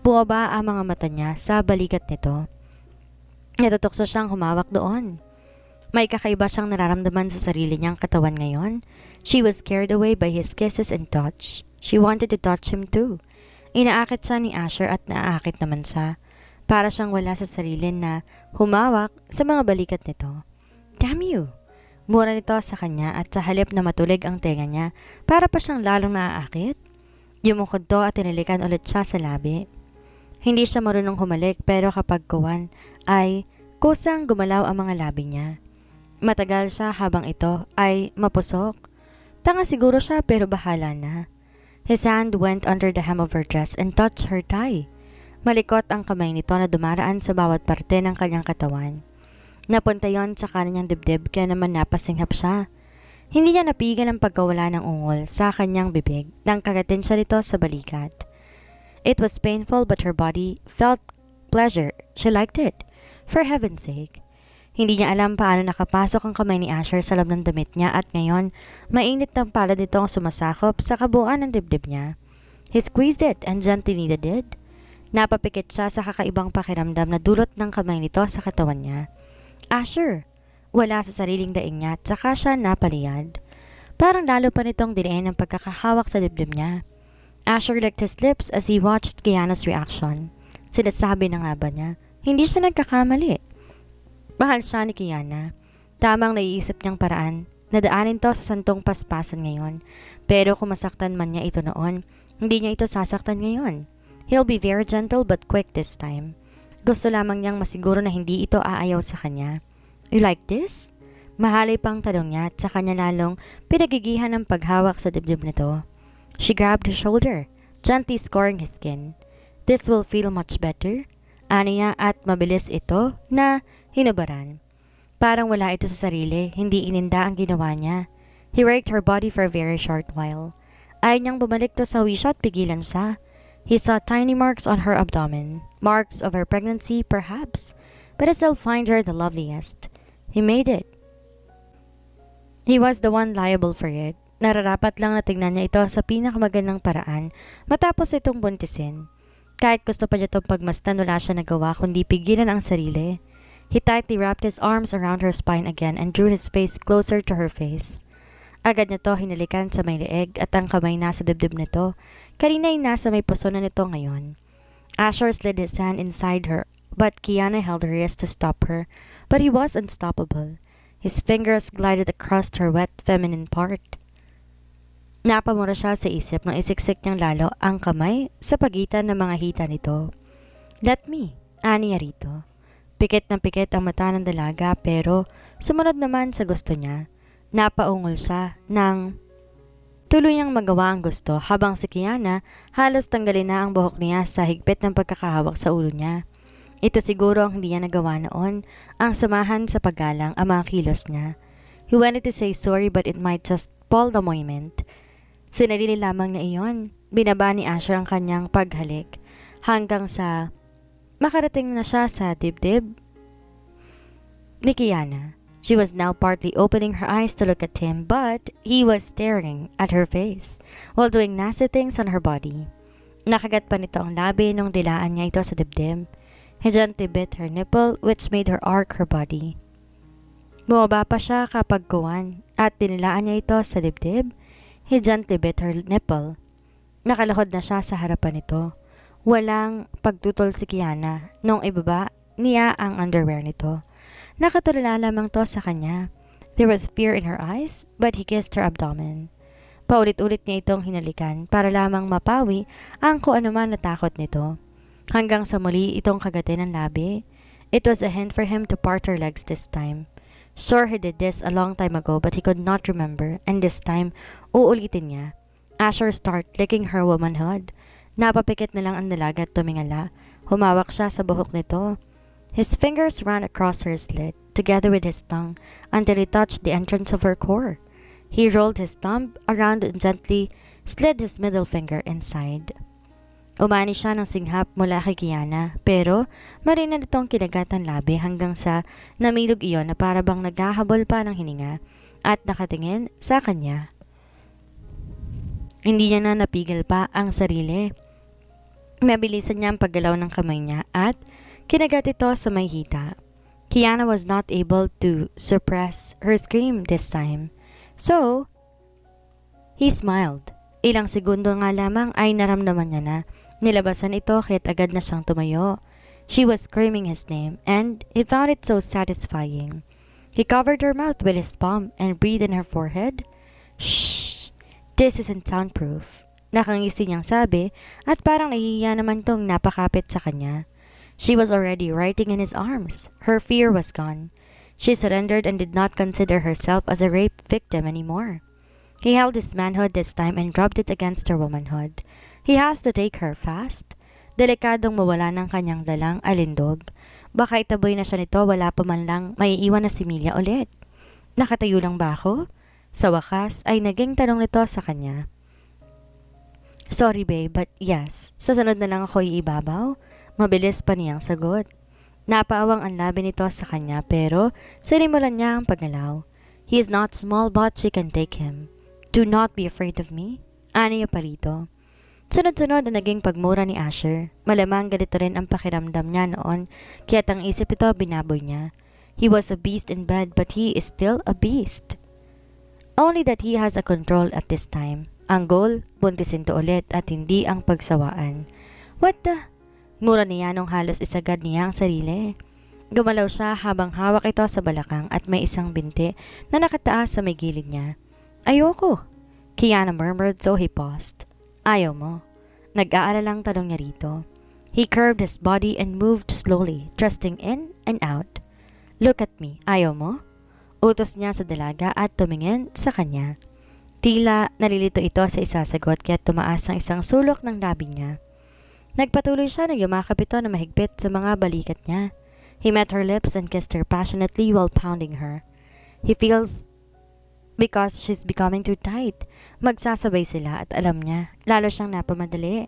Bumaba ang mga mata niya sa balikat nito. Natutokso siyang humawak doon. May kakaiba siyang nararamdaman sa sarili niyang katawan ngayon. She was carried away by his kisses and touch. She wanted to touch him too. Inaakit siya ni Asher at naaakit naman siya. Para siyang wala sa sarili na humawak sa mga balikat nito. Damn you! Mura nito sa kanya at sa halip na matulig ang tenga niya, para pa siyang lalong naaakit. Yumukod to at tinilikan ulit siya sa labi. Hindi siya marunong humalik pero kapag kuwan ay kusang gumalaw ang mga labi niya. Matagal siya habang ito ay mapusok. Tanga siguro siya pero bahala na. His hand went under the hem of her dress and touched her thigh. Malikot ang kamay nito na dumaraan sa bawat parte ng kanyang katawan. Napunta yon sa kanyang dibdib kaya naman napasinghap siya. Hindi niya napigil ang pagkawala ng ungol sa kanyang bibig nang kagatin siya nito sa balikat. It was painful but her body felt pleasure. She liked it. For heaven's sake. Hindi niya alam paano nakapasok ang kamay ni Asher sa loob ng damit niya at ngayon, mainit ng palad nito ang sumasakop sa kabuuan ng dibdib niya. He squeezed it and gently kneaded it. Napapikit siya sa kakaibang pakiramdam na dulot ng kamay nito sa katawan niya. Asher! Wala sa sariling daing niya at saka siya napaliyad. Parang lalo pa nitong dinain ang pagkakahawak sa dibdib niya. Asher licked his lips as he watched Kiana's reaction. Sinasabi na nga ba niya, hindi siya nagkakamali. Mahal siya ni Kiana. Tamang naiisip niyang paraan. Nadaanin to sa santong paspasan ngayon. Pero kung masaktan man niya ito noon, hindi niya ito sasaktan ngayon. He'll be very gentle but quick this time. Gusto lamang niyang masiguro na hindi ito aayaw sa kanya. You like this? Mahalay pang tanong niya at sa kanya lalong pinagigihan ng paghawak sa dibdib nito. She grabbed his shoulder, gently scoring his skin. This will feel much better. Ani niya at mabilis ito na hinubaran. Parang wala ito sa sarili, hindi ininda ang ginawa niya. He raked her body for a very short while. Ayaw niyang bumalik to sa wisyo at pigilan siya. He saw tiny marks on her abdomen. Marks of her pregnancy, perhaps. But he still find her the loveliest. He made it. He was the one liable for it. Nararapat lang na tingnan niya ito sa pinakamagandang paraan matapos itong buntisin. Kahit gusto pa niya itong pagmasdan, wala siya nagawa kundi pigilan ang sarili. He tightly wrapped his arms around her spine again and drew his face closer to her face. Agad niya to hinalikan sa may leeg at ang kamay nasa dibdib nito. Kanina ay nasa may puso na nito ngayon. Asher slid his hand inside her, but Kiana held her wrist to stop her. But he was unstoppable. His fingers glided across her wet feminine part. Napamura siya sa isip nang isiksik niyang lalo ang kamay sa pagitan ng mga hita nito. Let me, ani niya rito. Pikit na pikit ang mata ng dalaga pero sumunod naman sa gusto niya. Napaungol siya nang tuluyang magawa ang gusto habang si Kiana halos tanggalin na ang buhok niya sa higpit ng pagkakahawak sa ulo niya. Ito siguro ang hindi niya nagawa noon, ang samahan sa paggalang ang mga kilos niya. He wanted to say sorry but it might just spoil the moment. Sinarili lamang niya iyon. Binaba ni Asher ang kanyang paghalik hanggang sa makarating na siya sa dibdib ni Kiana. She was now partly opening her eyes to look at him, but he was staring at her face while doing nasty things on her body. Nakagat pa nito ang labi nung dilaan niya ito sa dibdib. He gently bit her nipple which made her arc her body. Bumaba pa siya kapag kuwan at dinilaan niya ito sa dibdib. He gently bit her nipple. Nakalahod na siya sa harapan nito. Walang pagtutol si Kiana nung ibaba niya ang underwear nito. Nakatulala lamang to sa kanya. There was fear in her eyes, but he kissed her abdomen. Paulit-ulit niya itong hinalikan para lamang mapawi ang kung anuman na takot nito. Hanggang sa muli itong kagatin ng labi. It was a hint for him to part her legs this time. Sure he did this a long time ago but he could not remember, and this time, uulitin niya. Asher started licking her womanhood. Napapikit na lang ang dalaga at tumingala. Humawak siya sa buhok nito. His fingers ran across her slit, together with his tongue, until he touched the entrance of her core. He rolled his thumb around and gently slid his middle finger inside. Umani siya ng singhap mula kay Kiana, pero marina nitong kinagat ang labi hanggang sa namilog iyon na para bang naghahabol pa ng hininga at nakatingin sa kanya. Hindi niya na napigil pa ang sarili. Mabilisan niya ang paggalaw ng kamay niya at kinagat ito sa may hita. Kiana was not able to suppress her scream this time. So, he smiled. Ilang segundo nga lamang ay naramdaman niya na nilabasan ito kaya't agad na siyang tumayo. She was screaming his name and he found it so satisfying. He covered her mouth with his palm and breathed in her forehead. Shh! This isn't soundproof. Nakangisi niyang sabi at parang nahihiya naman tong napakapit sa kanya. She was already writing in his arms. Her fear was gone. She surrendered and did not consider herself as a rape victim anymore. He held his manhood this time and rubbed it against her womanhood. He has to take her fast. Delikadong mawala ng kanyang dalang alindog. Baka itaboy na siya nito, wala pa man lang maiiwan na si Mila ulit. Nakatayo lang ba ako? Sa wakas ay naging tanong nito sa kanya. Sorry babe, but yes, sa sunod na lang ako iibabaw. Mabilis pa niyang sagot. Napaawang ang labi nito sa kanya pero sinimulan niya ang paggalaw. He is not small but she can take him. Do not be afraid of me. Ano niya pa rito? Sunod-sunod na naging pagmura ni Asher. Malamang ganito rin ang pakiramdam niya noon kaya't ang isip ito binaboy niya. He was a beast in bed but he is still a beast. Only that he has a control at this time. Ang goal, buntisin to ulit at hindi ang pagsawaan. What the? Mura niya nung halos isagad niya ang sarili. Gumalaw siya habang hawak ito sa balakang at may isang binti na nakataas sa may gilid niya. Ayoko. Kiana murmured so he paused. Ayaw mo. Nag-aalalang tanong niya rito. He curved his body and moved slowly, thrusting in and out. Look at me. Ayaw mo? Utos niya sa dalaga at tumingin sa kanya. Tila nalilito ito sa isasagot kaya tumaas ang isang sulok ng labi niya. Nagpatuloy siya na yumakap ito na mahigpit sa mga balikat niya. He met her lips and kissed her passionately while pounding her. He feels because she's becoming too tight. Magsasabay sila at alam niya, lalo siyang napamadali.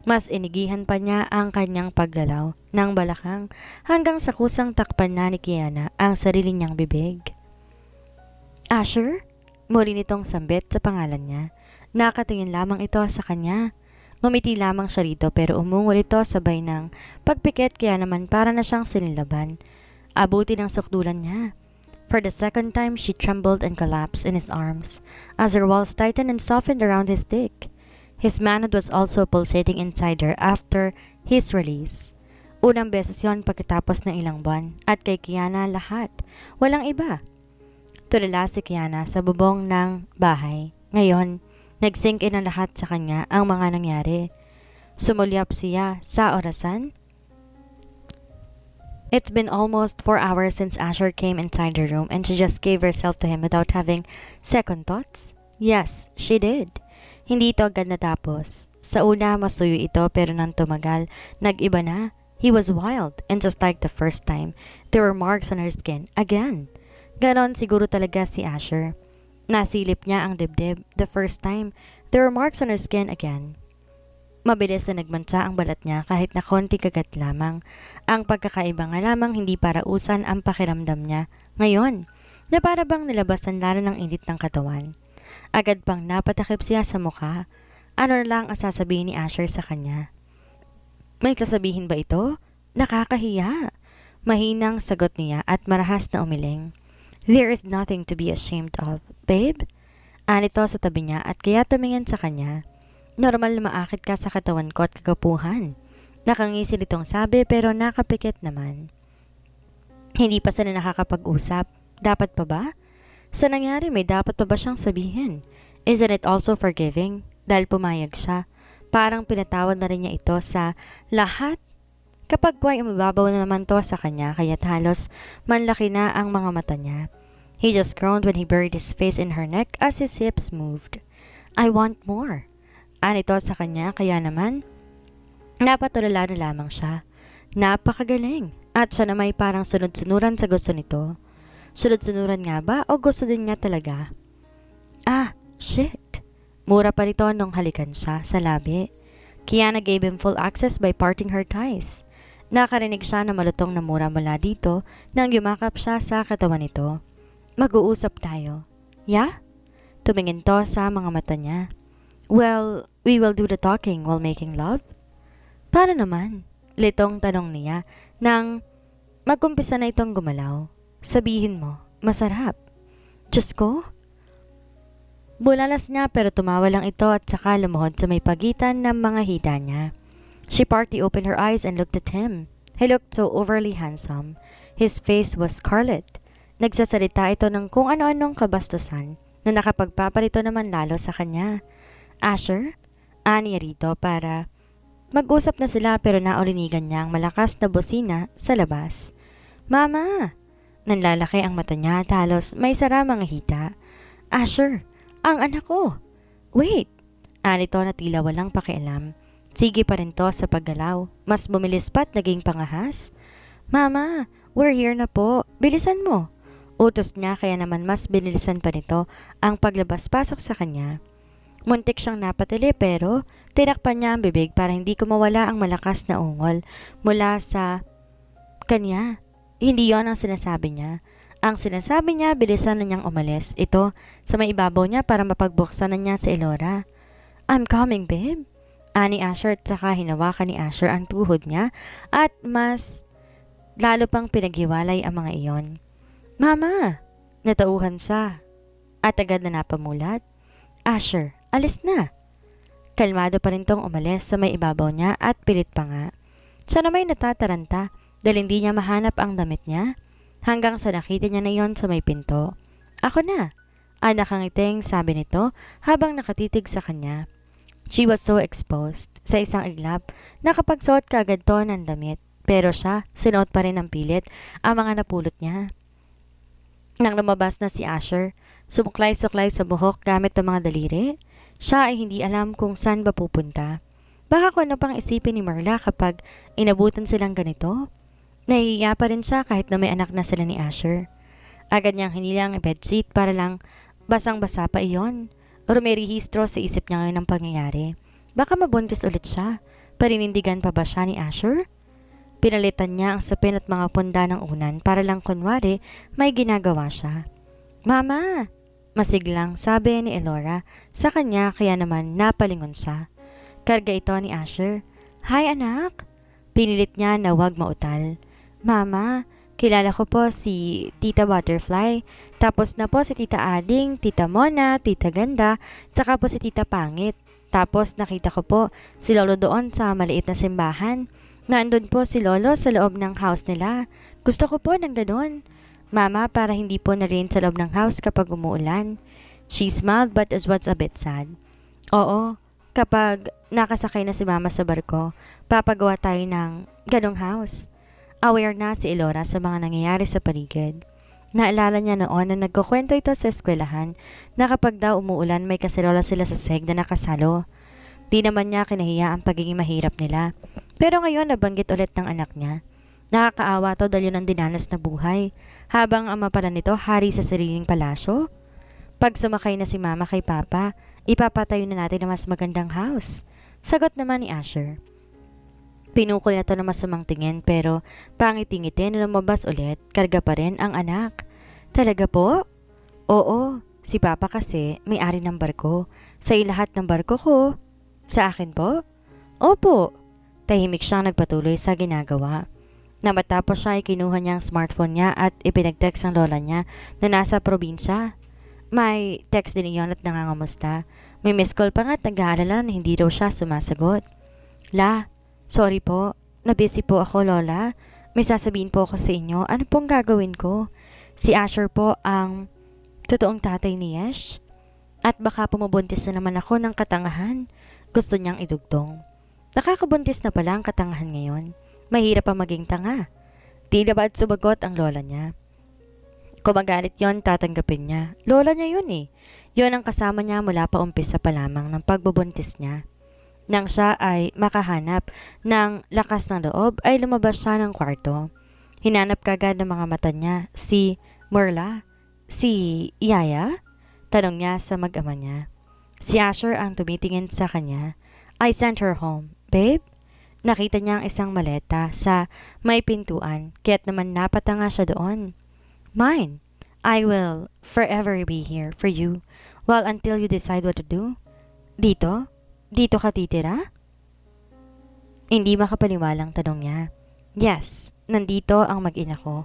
Mas inigihan pa niya ang kanyang paggalaw ng balakang hanggang sa kusang takpan na ni Kiana ang sarili niyang bibig. Asher? Muli nitong sambit sa pangalan niya. Nakatingin lamang ito sa kanya. Ngumiti lamang siya rito pero umungol ito sabay ng pagpikit kaya naman para na siyang sinilaban. Abuti ng sukdulan niya. For the second time, she trembled and collapsed in his arms as her walls tightened and softened around his dick. His manhood was also pulsating inside her after his release. Unang beses yon pagkatapos ng ilang buwan at kay Kiana lahat. Walang iba. Tulala si Kiana sa bubong ng bahay. Ngayon, nag-sink in ang lahat sa kanya ang mga nangyari. Sumulyap siya sa orasan. It's been almost 4 hours since Asher came inside her room and she just gave herself to him without having second thoughts. Yes, she did. Hindi ito agad natapos. Sa una, masuyo ito pero nang tumagal, nag-iba na. He was wild and just like the first time, there were marks on her skin again. Ganon siguro talaga si Asher. Nasilip niya ang dibdib the first time. There were marks on her skin again. Mabilis na nagmansa ang balat niya kahit na konti kagat lamang. Ang pagkakaiba nga lamang hindi para usan ang pakiramdam niya. Ngayon, na para bang nilabasan lalo ng init ng katawan. Agad pang napatakip siya sa mukha. Ano lang ang sasabihin ni Asher sa kanya? May sasabihin ba ito? Nakakahiya. Mahinang sagot niya at marahas na umiling. There is nothing to be ashamed of, babe. Anito sa tabi niya at kaya tumingin sa kanya. Normal na maakit ka sa katawan ko at kagapuhan. Nakangisi nitong sabi pero nakapikit naman. Hindi pa sila nakakapag-usap. Dapat pa ba? Sa nangyari may dapat pa ba siyang sabihin? Isn't it also forgiving? Dahil pumayag siya. Parang pinatawad na rin niya ito sa lahat. Kapag buhay umababaw na naman to sa kanya kaya't halos manlaki na ang mga mata niya. He just groaned when he buried his face in her neck as his hips moved. I want more. Anito sa kanya kaya naman napatulala na lamang siya. Napakagaling at siya na may parang sunod-sunuran sa gusto nito. Sunod-sunuran nga ba o gusto din niya talaga? Ah, shit. Mura pa nito nung halikan siya sa labi. Kiana gave him full access by parting her ties. Nakarinig siya na malutong na mura mula dito nang yumakap siya sa katawan nito. Mag-uusap tayo. Yeah? Tumingin to sa mga mata niya. Well, we will do the talking while making love. Paano naman? Litong tanong niya nang magkumpisa na itong gumalaw. Sabihin mo, masarap. Diyos ko? Bulalas niya pero tumawa lang ito at saka lumuhod sa may pagitan ng mga hita niya. She partly opened her eyes and looked at him. He looked so overly handsome. His face was scarlet. Nagsasalita ito ng kung ano-anong kabastusan na nakapagpapalito naman lalo sa kanya. Asher? Ani rito para mag-usap na sila pero naulinigan niya ang malakas na bosina sa labas. Mama! Nanlalaki ang mata niya at halos may sara mga hita. Asher! Ang anak ko! Wait! Anito na tila walang pakialam. Sige pa rin to sa paggalaw. Mas bumilis pa't naging pangahas. Mama! We're here na po. Bilisan mo! Utos niya kaya naman mas binilisan pa nito ang paglabas-pasok sa kanya. Muntik siyang napatili pero tinakpan niya ang bibig para hindi kumawala ang malakas na ungol mula sa kanya. Hindi yon ang sinasabi niya. Ang sinasabi niya, bilisan na niyang umalis. Ito sa may ibabaw niya para mapagbuksan na niya si Elora. I'm coming, babe. Ani Asher at saka hinawakan ni Asher ang tuhod niya at mas lalo pang pinaghiwalay ang mga iyon. Mama! Natauhan siya at agad na napamulat. Asher, alis na. Kalmado pa rin tong umalis sa may ibabaw niya at pilit pa nga. Siya na may natataranta dahil hindi niya mahanap ang damit niya hanggang sa nakita niya na iyon sa may pinto. Ako na! Anak ang iting sabi nito habang nakatitig sa kanya. She was so exposed. Sa isang iglap, nakapagsuot kaagad to ng damit. Pero siya, sinuot pa rin ng pilit ang mga napulot niya. Nang lumabas na si Asher, sumuklay-suklay sa buhok gamit ang mga daliri, siya ay hindi alam kung saan ba pupunta. Baka kung ano pang isipin ni Marla kapag inabutan silang ganito. Nahihiya pa rin siya kahit na may anak na sila ni Asher. Agad niyang hinilang ang bedsheet para lang basang-basa pa iyon. Rumerehistro sa isip niya ngayon ang pangyayari. Baka mabuntis ulit siya. Parinindigan pa ba siya ni Asher? Pinalitan niya ang sapin at mga punda ng unan para lang kunwari may ginagawa siya. Mama! Masiglang sabi ni Elora sa kanya kaya naman napalingon siya. Karga ito ni Asher. Hi anak! Pinilit niya na huwag mautal. Mama, kilala ko po si Tita Butterfly. Tapos na po si Tita Ading, Tita Mona, Tita Ganda, tsaka po si Tita Pangit. Tapos nakita ko po si Lolo doon sa maliit na simbahan. Naandun po si Lolo sa loob ng house nila. Gusto ko po ng ganon. Mama, para hindi po na rin sa loob ng house kapag umuulan. She smiled but was a bit sad. Oo, kapag nakasakay na si Mama sa barko, papagawa tayo ng ganong house. Aware na si Elora sa mga nangyayari sa paligid. Naalala niya noon na nagkukwento ito sa eskwelahan na kapag daw umuulan may kaserola sila sa seg na nakasalo. Di naman niya kinahiya ang pagiging mahirap nila. Pero ngayon nabanggit ulit ng anak niya. Nakakaawa to dahil yun ang dinanas na buhay. Habang ama pala nito hari sa sariling palasyo. Pag sumakay na si Mama kay Papa, ipapatayo na natin na mas magandang house. Sagot naman ni Asher. Pinukol na to na masamang tingin pero pangiti-ngiti na lumabas ulit, karga pa rin ang anak. Talaga po? Oo, si Papa kasi may-ari ng barko. Sa lahat ng barko ko. Sa akin po? Opo. Tahimik siyang nagpatuloy sa ginagawa. Na matapos siya ay kinuha niya ang smartphone niya at ipinag-text ang lola niya na nasa probinsya. May text din iyon at nangangamusta. May miss call pa nga at nag-aalala na hindi daw siya sumasagot. La, sorry po. Nabusy po ako, Lola. May sasabihin po ako sa inyo. Ano pong gagawin ko? Si Asher po ang totoong tatay ni Yesh. At baka pumabuntis na naman ako ng katangahan. Gusto niyang idugtong. Nakakabuntis na pala ang katangahan ngayon. Mahirap pa maging tanga. Tila ba't sumagot ang lola niya. Kung magalit yon, tatanggapin niya. Lola niya yun eh. Yon ang kasama niya mula pa umpisa pa lamang ng pagbubuntis niya. Nang siya ay makahanap ng lakas ng loob, ay lumabas siya ng kwarto. Hinanap kagad ng mga mata niya si Marla. Si Yaya? Tanong niya sa mag-ama niya. Si Asher ang tumitingin sa kanya. I sent her home. Babe? Nakita niya ang isang maleta sa may pintuan, kaya't naman napatanga siya doon. Mine. I will forever be here for you. Well, until you decide what to do. Dito? Dito ka titira? Hindi makapaniwalang tanong niya. Yes, nandito ang mag-ina ko.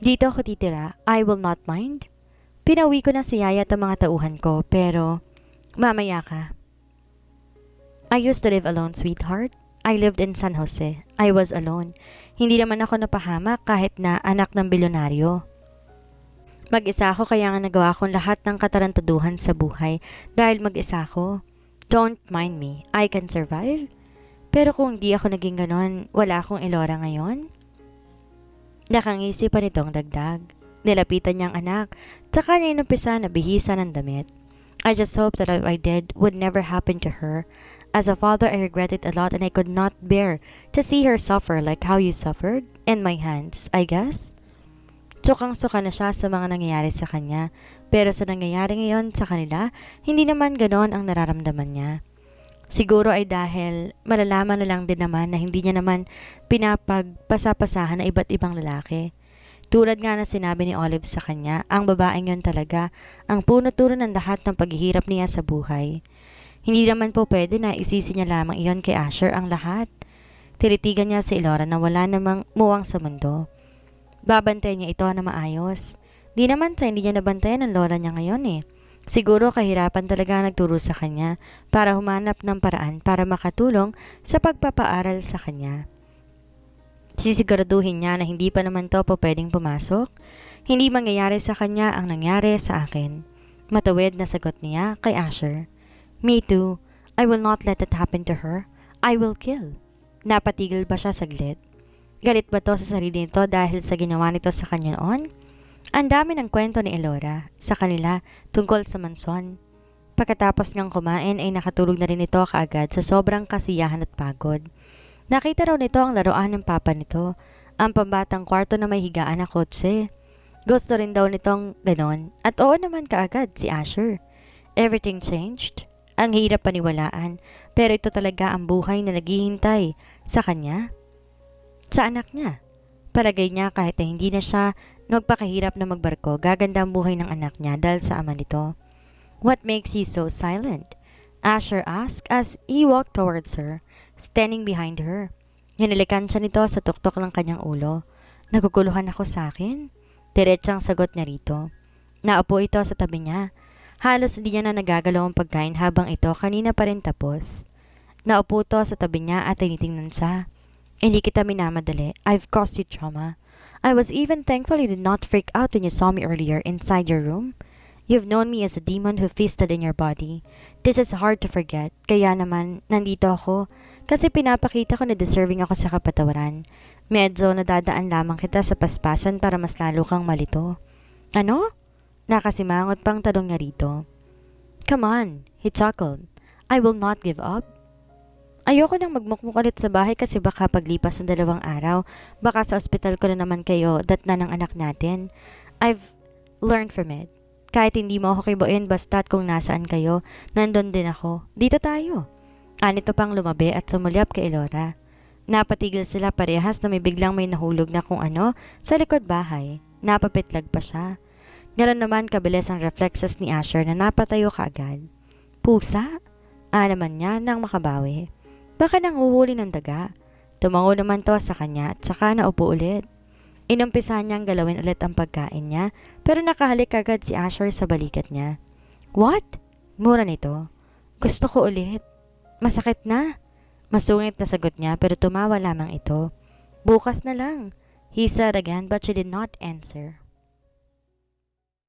Dito ako titira, I will not mind. Pinauwi ko na si Yaya at ang mga tauhan ko, pero mamaya ka. I used to live alone, sweetheart. I lived in San Jose. I was alone. Hindi naman ako napahamak kahit na anak ng bilyonaryo. Mag-isa ako kaya nga nagawa kong lahat ng katarantaduhan sa buhay dahil mag-isa ako. Don't mind me. I can survive. Pero kung di ako naging ganon, wala akong Elora ngayon? Nakangisi pa nitong dagdag. Nilapitan niyang anak, tsaka niya inumpisa na bihisa ng damit. I just hope that what I did would never happen to her. As a father, I regret it a lot and I could not bear to see her suffer like how you suffered in my hands, I guess. Sukang-suka na siya sa mga nangyayari sa kanya, pero sa nangyayari ngayon sa kanila, hindi naman ganon ang nararamdaman niya. Siguro ay dahil malalaman na lang din naman na hindi niya naman pinapagpasapasahan na iba't ibang lalaki. Tulad nga na sinabi ni Olive sa kanya, ang babaeng yon talaga ang puno-tuno ng lahat ng paghihirap niya sa buhay. Hindi naman po pwede na isisi niya lamang iyon kay Asher ang lahat. Tinitigan niya si Elora na wala namang muwang sa mundo. Babantayan niya ito na maayos. Di naman sa hindi niya nabantayan ang lola niya ngayon eh. Siguro kahirapan talaga nagturo sa kanya para humanap ng paraan para makatulong sa pagpapaaral sa kanya. Sisiguraduhin niya na hindi pa naman to po pwedeng pumasok. Hindi mangyayari sa kanya ang nangyari sa akin. Matuwid na sagot niya kay Asher. Me too. I will not let it happen to her. I will kill. Napatigil ba siya saglit? Galit ba to sa sarili nito dahil sa ginawa nito sa kanya noon? Ang dami ng kwento ni Elora sa kanila tungkol sa manson. Pagkatapos ngang kumain ay nakatulog na rin ito kaagad sa sobrang kasiyahan at pagod. Nakita raw nito ang laruan ng papa nito, ang pambatang kwarto na may higaan na kotse. Gusto rin daw nitong ganon at oo naman kaagad si Asher. Everything changed. Ang hirap paniwalaan pero ito talaga ang buhay na naghihintay sa kanya. Sa anak niya. Palagay niya kahit na hindi na siya nagpakahirap na magbarko, gaganda ang buhay ng anak niya dahil sa ama nito. What makes you so silent? Asher asked as he walked towards her, standing behind her. Hinalikan siya nito sa tuktok ng kanyang ulo. Naguguluhan ako sa akin? Diretsang sagot niya rito. Naupo ito sa tabi niya. Halos hindi niya na nagagalaw ang pagkain habang ito kanina pa rin tapos. Naupo ito sa tabi niya at tinitingnan siya. Hindi kita minamadali. I've caused you trauma. I was even thankful you did not freak out when you saw me earlier inside your room. You've known me as a demon who feasted in your body. This is hard to forget. Kaya naman, nandito ako. Kasi pinapakita ko na deserving ako sa kapatawaran. Medyo nadadaan lamang kita sa paspasan para mas lalo kang malito. Ano? Nakasimangot pang tanong niya rito. Come on, he chuckled. I will not give up. Ayoko nang magmukmuk ulit sa bahay kasi baka paglipas ng 2 araw, baka sa ospital ko na naman kayo datna ng anak natin. I've learned from it. Kahit hindi mo ako kibuin basta't kung nasaan kayo, nandun din ako. Dito tayo. Anito pang lumabi at sumulyap kay Elora. Napatigil sila parehas na may nahulog na kung ano sa likod bahay. Napapitlag pa siya. Ngayon naman kabilis ang reflexes ni Asher na napatayo kaagad. Pusa? Naman niya nang makabawi. Baka nang huhuli ng daga. Tumango naman to sa kanya at saka naupo ulit. Inumpisa niyang galawin ulit ang pagkain niya pero nakahalik agad si Asher sa balikat niya. What? Mura nito. Gusto ko ulit. Masakit na. Masungit na sagot niya pero tumawa lamang ito. Bukas na lang. He said again but she did not answer.